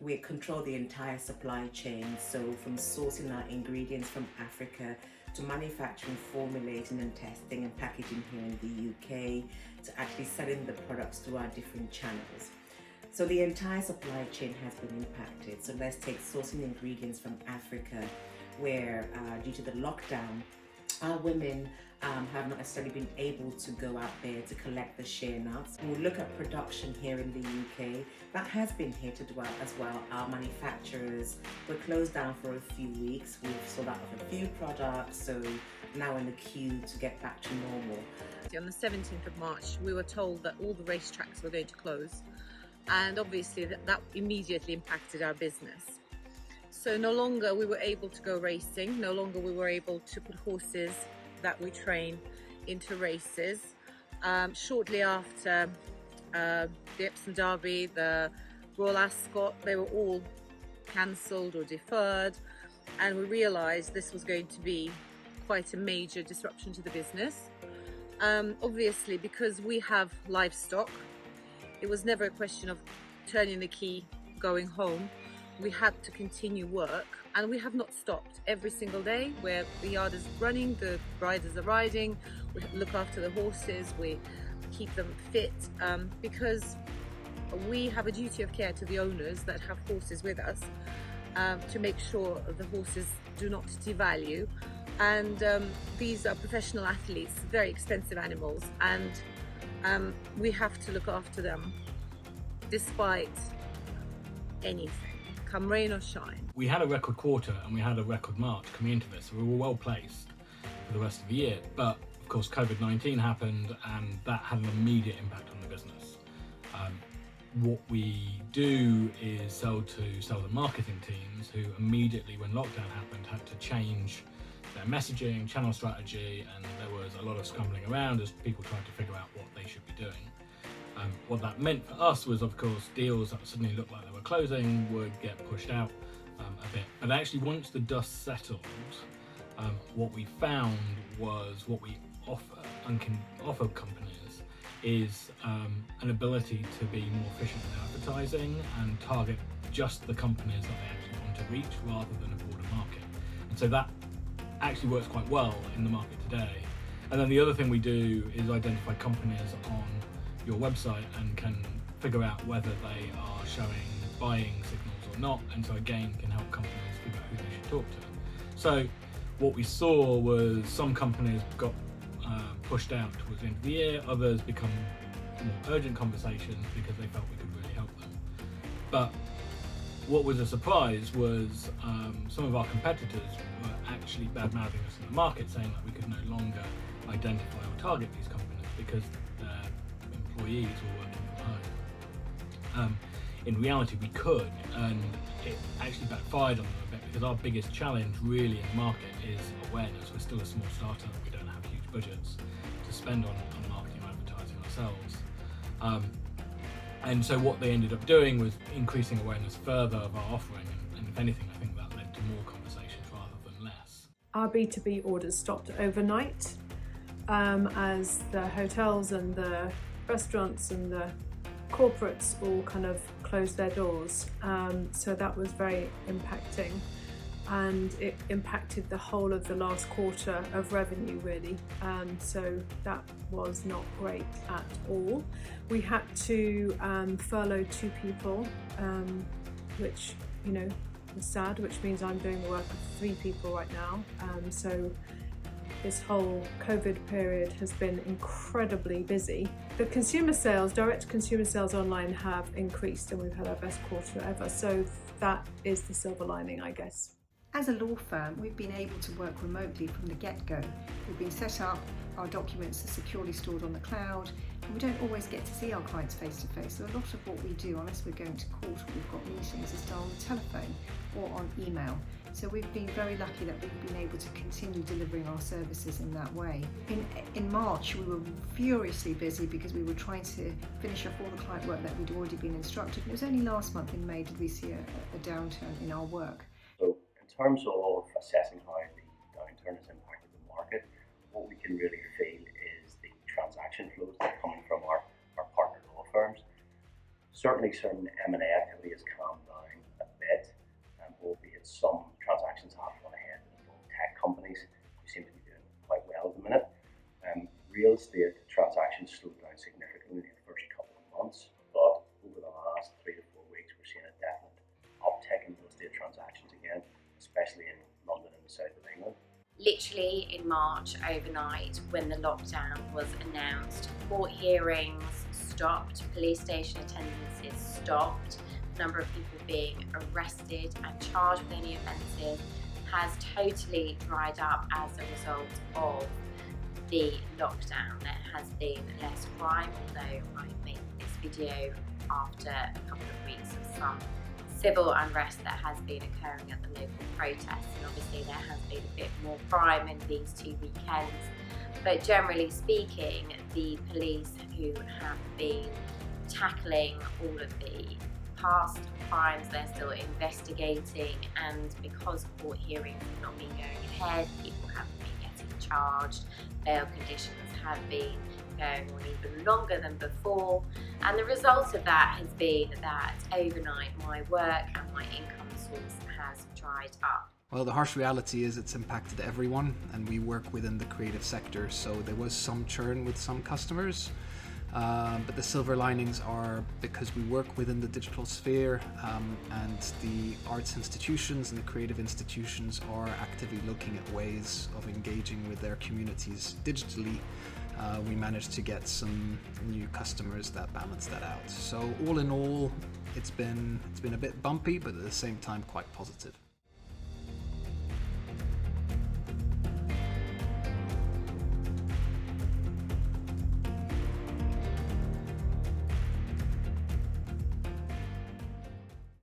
we control the entire supply chain. So from sourcing our ingredients from Africa to manufacturing, formulating and testing and packaging here in the UK to actually selling the products through our different channels. So the entire supply chain has been impacted. So let's take sourcing ingredients from Africa, where due to the lockdown, our women have not necessarily been able to go out there to collect the shea nuts. When we look at production here in the UK, that has been hit as well. Our manufacturers were closed down for a few weeks. We've sold out of a few products, so now in the queue to get back to normal. On the 17th of March, we were told that all the racetracks were going to close, and obviously that immediately impacted our business. So no longer we were able to go racing, no longer we were able to put horses that we train into races. Shortly after the Epsom Derby, the Royal Ascot, they were all cancelled or deferred, and we realised this was going to be quite a major disruption to the business. Obviously, because we have livestock, it was never a question of turning the key, going home. We had to continue work, and we have not stopped. Every single day where the yard is running, the riders are riding, we look after the horses, we keep them fit, because we have a duty of care to the owners that have horses with us, to make sure the horses do not devalue. And these are professional athletes, very expensive animals, and we have to look after them despite anything, come rain or shine. We had a record quarter and we had a record March coming into this, so we were well placed for the rest of the year. But of course COVID-19 happened, and that had an immediate impact on the business. What we do is sell the marketing teams, who immediately when lockdown happened had to change their messaging, channel strategy, and there was a lot of scrambling around as people tried to figure out what they should be doing. What that meant for us was, of course, deals that suddenly looked like they were closing would get pushed out a bit. But actually, once the dust settled, what we found was what we can offer companies is an ability to be more efficient in advertising and target just the companies that they actually want to reach rather than a broader market. And so that actually works quite well in the market today. And then the other thing we do is identify companies on your website and can figure out whether they are showing buying signals or not, and so again can help companies figure out who they should talk to. So what we saw was some companies got pushed out towards the end of the year, others become more urgent conversations because they felt we could really help them. But what was a surprise was some of our competitors were actually bad-mouthing us in the market, saying that we could no longer identify or target these companies because their employees were working from home. In reality, we could, and it actually backfired on them a bit because our biggest challenge really in the market is awareness. We're still a small startup, we don't have huge budgets to spend on marketing or advertising ourselves. And so what they ended up doing was increasing awareness further of our offering, and if anything, I think that led to more conversations rather than less. Our B2B orders stopped overnight as the hotels and the restaurants and the corporates all kind of closed their doors. So that was very impacting, and it impacted the whole of the last quarter of revenue really. So that was not great at all. We had to furlough 2 people, which was sad, which means I'm doing the work of 3 people right now. So this whole COVID period has been incredibly busy. The consumer sales, direct consumer sales online have increased, and we've had our best quarter ever. So that is the silver lining, I guess. As a law firm, we've been able to work remotely from the get-go. We've been set up, our documents are securely stored on the cloud, and we don't always get to see our clients face to face. So a lot of what we do, unless we're going to court or we've got meetings, is done on the telephone or on email. So we've been very lucky that we've been able to continue delivering our services in that way. In March, we were furiously busy because we were trying to finish off all the client work that we'd already been instructed. And it was only last month in May did we see a downturn in our work. So in terms of assessing how the downturn has impacted the market, what we can really feel is the transaction flows that are coming from our partner law firms. Certainly certain M&A activity has calmed down real estate transactions slowed down significantly in the first couple of months, but over the last 3 to 4 weeks, we're seeing a definite uptick in real estate transactions again, especially in London and the south of England. Literally in March overnight, when the lockdown was announced, court hearings stopped, police station attendances stopped, the number of people being arrested and charged with any offences has totally dried up as a result of the lockdown. There has been less crime, although I made this video after a couple of weeks of some civil unrest that has been occurring at the local protests, and obviously there has been a bit more crime in these 2 weekends. But generally speaking, the police who have been tackling all of the past crimes, they're still investigating, and because court hearings have not been going ahead, people haven't been getting charged, bail conditions have been going on even longer than before, and the result of that has been that overnight my work and my income source has dried up. Well, the harsh reality is it's impacted everyone, and we work within the creative sector, so there was some churn with some customers, but the silver linings are because we work within the digital sphere, and the arts institutions and the creative institutions are actively looking at ways of engaging with their communities digitally. We managed to get some new customers that balance that out. So all in all, it's been a bit bumpy, but at the same time quite positive.